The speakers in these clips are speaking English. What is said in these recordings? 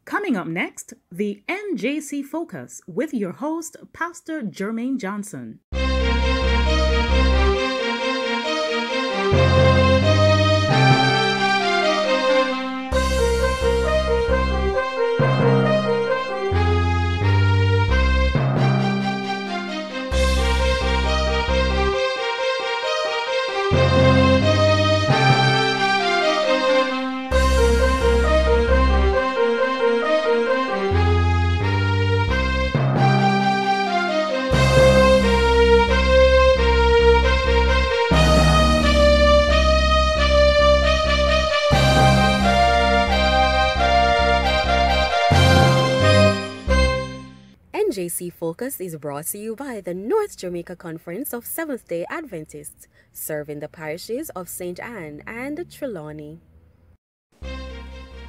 Coming up next, the NJC Focus with your host, Pastor Jermaine Johnson. NJC Focus is brought to you by the North Jamaica Conference of Seventh-day Adventists, serving the parishes of St. Anne and Trelawney.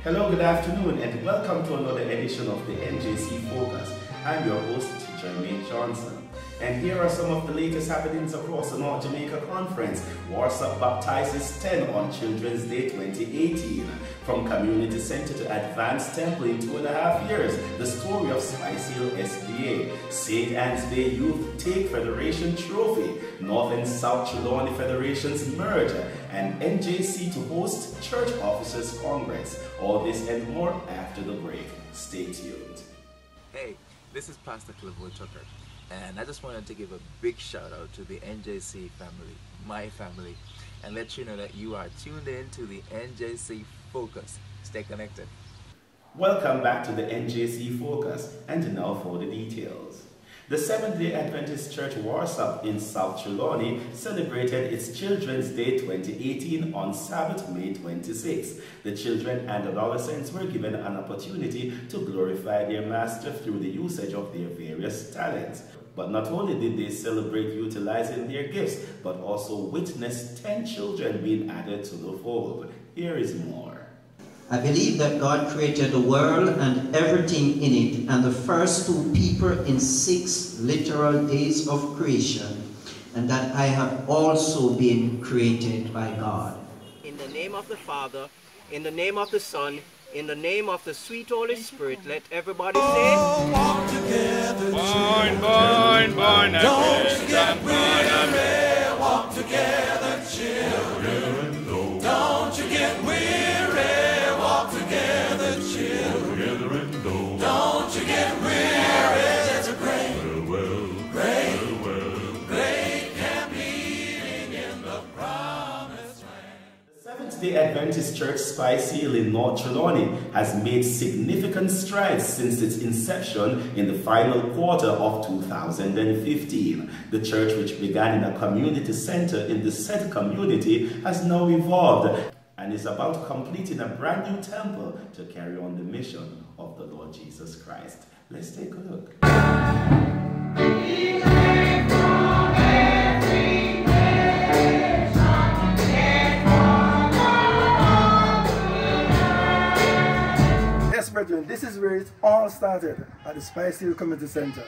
Hello, good afternoon, and welcome to another edition of the NJC Focus. I'm your host, Jermaine Johnson. And here are some of the latest happenings across the North Jamaica Conference. Warsaw baptizes 10 on Children's Day 2018. From Community Center to Advanced Temple in 2.5 years. The story of Spice Hill SDA. St. Anne's Bay Youth take Federation Trophy. North and South Trelawney Federations merge. And NJC to host Church Officers Congress. All this and more after the break. Stay tuned. Hey, this is Pastor Clifford Tucker. And I just wanted to give a big shout out to the NJC family, my family, and let you know that you are tuned in to the NJC Focus. Stay connected. Welcome back to the NJC Focus, and now for the details. The Seventh-day Adventist Church Warsaw in South Trelawney celebrated its Children's Day 2018 on Sabbath, May 26. The children and adolescents were given an opportunity to glorify their Master through the usage of their various talents. But not only did they celebrate utilizing their gifts, but also witnessed 10 children being added to the fold. Here is more. I believe that God created the world and everything in it, and the first 2 people in 6 literal days of creation, and that I have also been created by God. In the name of the Father, in the name of the Son, in the name of the sweet Holy Spirit, let everybody say, walk together, born, don't you get weary, walk together, children, don't you get weary, walk together, children, don't you get weary, there's a great camp meeting in the promised land. Seventh-day Adventist Church Spice Hill in North Trelawney has made significant strides since its inception in the final quarter of 2015. The church, which began in a community center in the said community, has now evolved and is about completing a brand new temple to carry on the mission of the Lord Jesus Christ. Let's take a look. Brethren, this is where it all started, at the Spice Hill Community Center,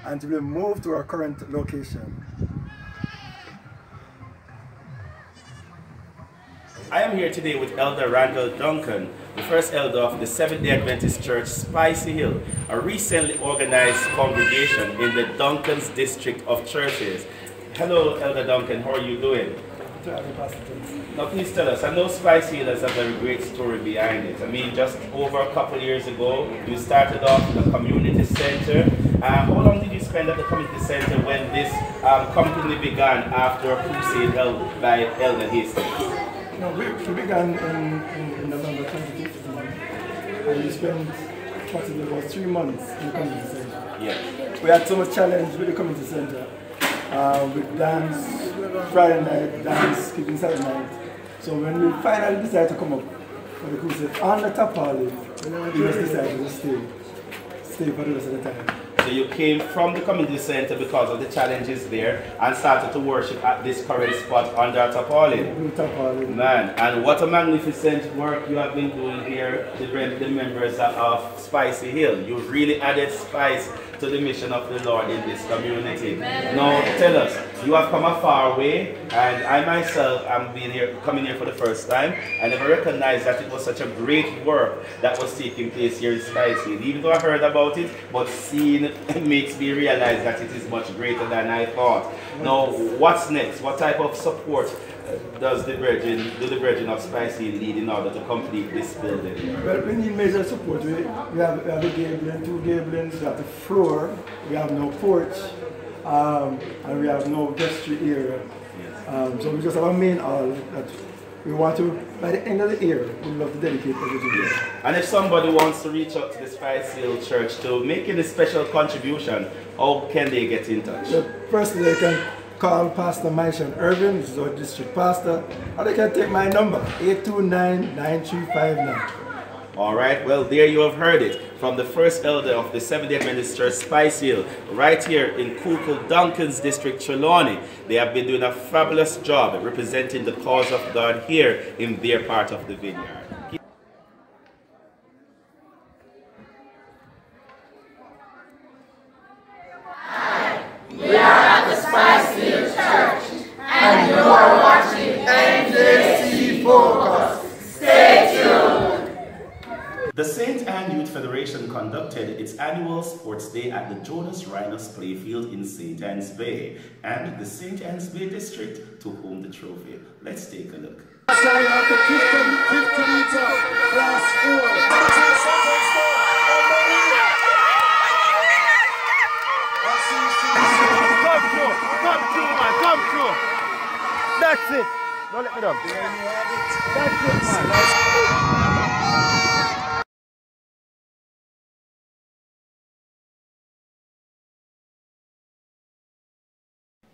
and we moved to our current location. I am here today with Elder Randall Duncan, the first elder of the Seventh-day Adventist Church Spicy Hill, a recently organized congregation in the Duncan's district of churches. Hello, Elder Duncan, how are you doing? Now please tell us, I know Spice Hill has a very great story behind it. I mean, just over a couple years ago, you started off in the community center. How long did you spend at the community center when this company began after a crusade held by Elder Hastings? No, we began in November 2015, and we spent possibly about 3 months in the community center. Yeah. We had so much challenge with the community center. With dance, Friday night, dance, keeping Saturday night. So when we finally decided to come up for the crusade on the Tapali, we just decided to stay for the rest of the time. So you came from the community center because of the challenges there and started to worship at this current spot under Tapali. Man, and what a magnificent work you have been doing here, the members of Spicy Hill. You've really added spice to the mission of the Lord in this community. Amen. Now tell us, You have come a far way, and I myself am coming here for the first time. I never recognized that it was such a great work that was taking place here in Spicefield. Even though I heard about it, but seeing it makes me realize that it is much greater than I thought. Now, what's next? What type of support does the Virgin of Spicefield need in order to complete this building? Well, we need major support. We have a gable, 2 gablings, we have the floor, we have no porch, and we have no vestry area. So we just have a main hall that we want to, by the end of the year, we'd love to dedicate everything. And if somebody wants to reach out to the Spicefield Church to make any special contribution, how can they get in touch? So firstly, they can call Pastor Myshon Irvin, this is our district pastor, or they can take my number, 829-9359. All right, well, there you have heard it from the first elder of the Seventh-day Adventist Church, Spicefield, right here in Kukul Duncan's district, Trelawney. They have been doing a fabulous job representing the cause of God here in their part of the vineyard. We are at the Spicefield Church, and you are watching NJC Focus. Stay tuned. The St. Anne Youth Federation conducted its annual sports day at the Jonas Rhinos Playfield in St. Anne's Bay, and the St. Anne's Bay district took home the trophy. Let's take a look. Come through. That's it. Don't let me down. That's it, man.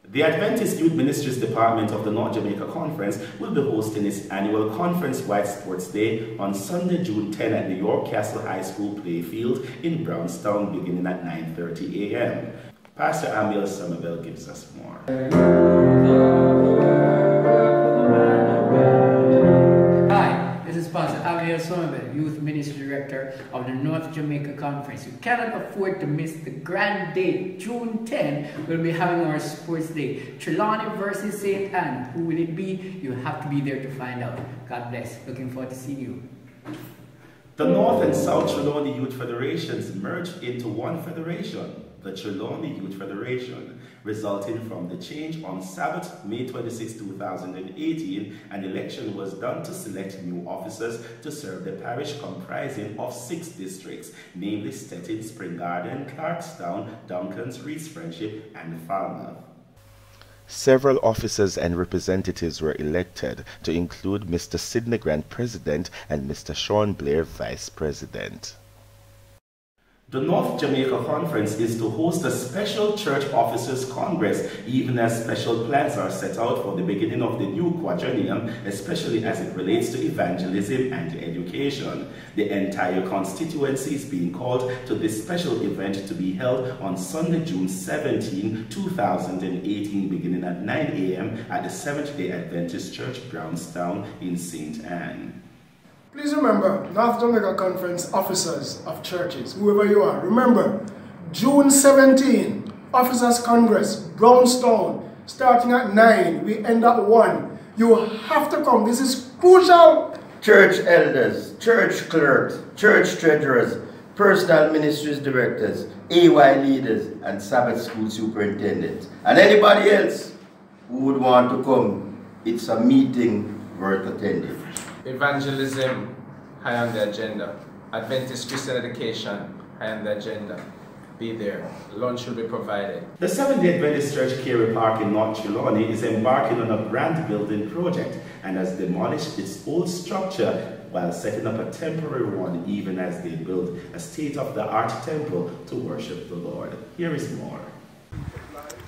The Adventist Youth Ministries Department of the North Jamaica Conference will be hosting its annual conference-wide sports day on Sunday, June 10 at New York Castle High School Playfield in Brownstown, beginning at 9:30 a.m. Pastor Amiel Somerville gives us more. Hi, this is Pastor Amiel Somerville, Youth Ministry Director of the North Jamaica Conference. You cannot afford to miss the grand date. June 10, we'll be having our sports day. Trelawney versus St. Anne. Who will it be? You have to be there to find out. God bless. Looking forward to seeing you. The North and South Trelawney Youth Federations merged into one federation, the Trelawney Youth Federation, resulting from the change on Sabbath, May 26, 2018, an election was done to select new officers to serve the parish comprising of 6 districts, namely Stettin, Spring Garden, Clarkstown, Duncans, Reeds Friendship, and Falmouth. Several officers and representatives were elected, to include Mr. Sidney Grant, President, and Mr. Sean Blair, Vice President. The North Jamaica Conference is to host a special Church Officers Congress, even as special plans are set out for the beginning of the new quadrennium, especially as it relates to evangelism and education. The entire constituency is being called to this special event to be held on Sunday, June 17, 2018, beginning at 9 a.m. at the Seventh-day Adventist Church, Brownstown in St. Anne. Please remember, North Jamaica Conference officers of churches, whoever you are, remember, June 17, Officers Congress, Brownstown, starting at 9, we end at 1. You have to come, this is crucial. Church elders, church clerks, church treasurers, personal ministries directors, AY leaders, and Sabbath school superintendents, and anybody else who would want to come, it's a meeting worth attending. Evangelism, high on the agenda. Adventist Christian education, high on the agenda. Be there. Lunch will be provided. The Seventh-day Adventist Church Carey Park in North Trelawney is embarking on a grand building project and has demolished its old structure while setting up a temporary one, even as they build a state-of-the-art temple to worship the Lord. Here is more.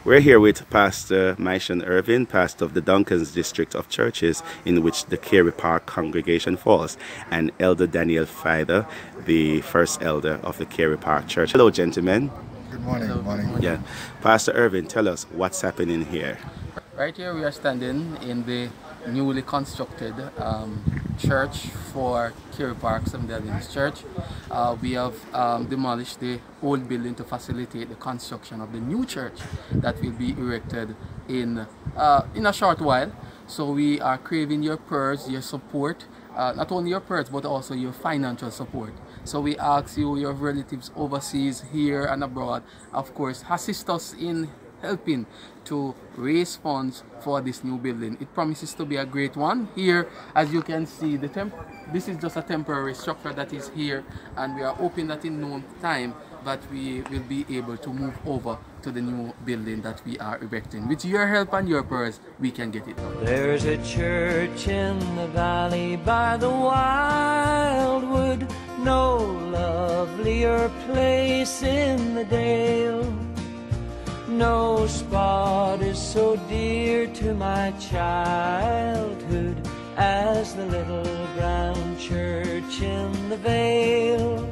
We're here with Pastor Myshon Irvin, pastor of the Duncans district of churches in which the Carey Park congregation falls, and Elder Daniel Feather, the first elder of the Carey Park Church. Hello, gentlemen. Good morning. Good morning. Yeah, Pastor Irvin, tell us what's happening here. Right here we are standing in the newly constructed church for Kerry Park Seventh-day Church. We have demolished the old building to facilitate the construction of the new church that will be erected in a short while. So we are craving your prayers, your support, not only your prayers but also your financial support. So we ask you, your relatives overseas, here and abroad, of course, assist us in helping to raise funds for this new building. It promises to be a great one. Here, as you can see, this is just a temporary structure that is here, and we are hoping that in no time that we will be able to move over to the new building that we are erecting. With your help and your prayers, we can get it done. There's a church in the valley by the wildwood, no lovelier place in the dale. No spot is so dear to my childhood as the little brown church in the vale.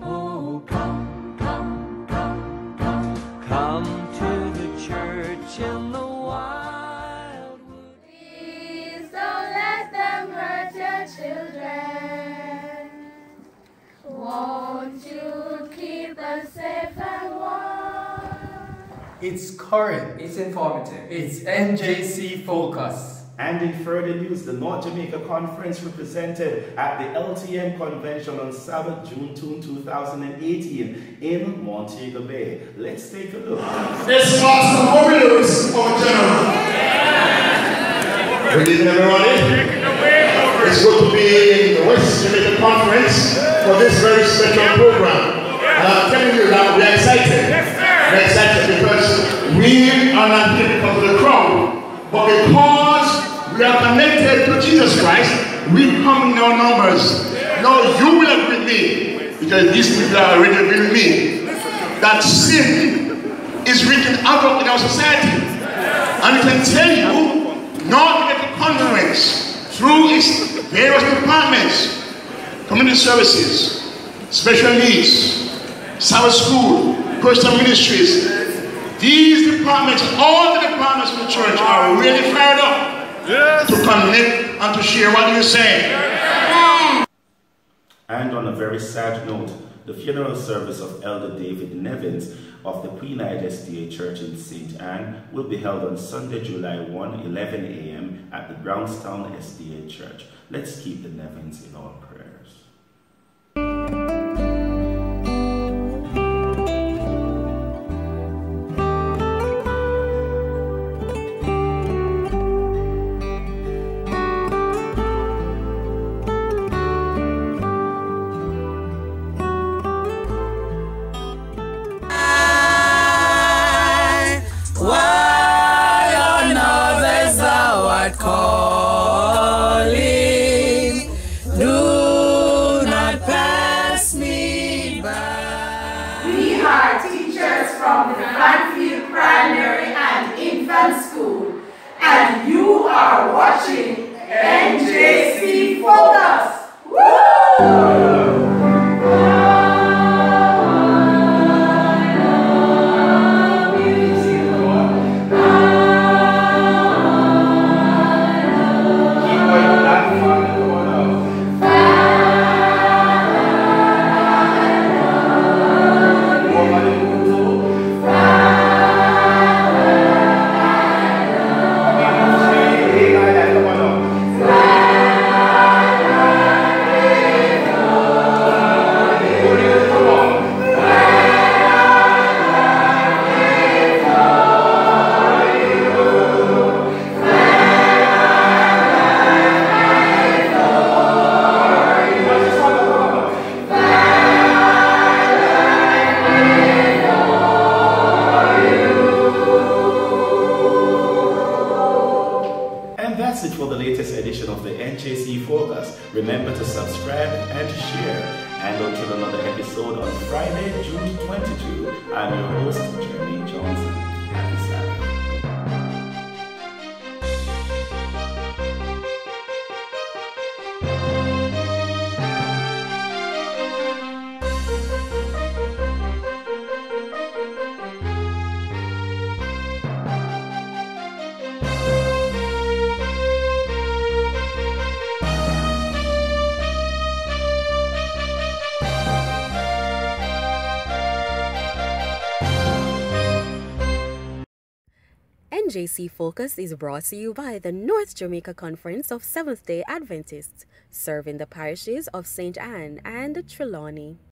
Oh, come, come, come, come, come to the church in the wildwood. Please don't let them hurt your children. Won't you keep us safe and warm? It's current, it's informative, it's NJC Focus. And in further news, the North Jamaica Conference represented at the LTM Convention on Sabbath, June 2, 2018 in Montego Bay. Let's take a look. This marks the overuse of General. Good evening, everybody. It's good to be in the West Jamaica Conference for this very special program. And I'm telling you that we're excited. We're excited because we are not here because of the crowd, but because we are connected to Jesus Christ, we come in our numbers. Now you will agree with me, because these people are already agreeing with me, that sin is written havoc in our society. And I can tell you, North Jamaica Conference, through its various departments, community services, special needs, Sabbath school, personal ministries, these departments, all the departments of the church are really fired up to connect and to share what you're saying. And on a very sad note, the funeral service of Elder David Nevins of the Queen SDA Church in St. Anne will be held on Sunday, July 1, 11 a.m. at the Brownstown SDA Church. Let's keep the Nevins in our prayers. And you are watching NJC Focus. Woo! Remember to subscribe and share. And until another episode on Friday, June 22, I'm your host, Jeremy Johnson. Happy Sabbath. NJC Focus is brought to you by the North Jamaica Conference of Seventh-day Adventists, serving the parishes of St. Anne and Trelawney.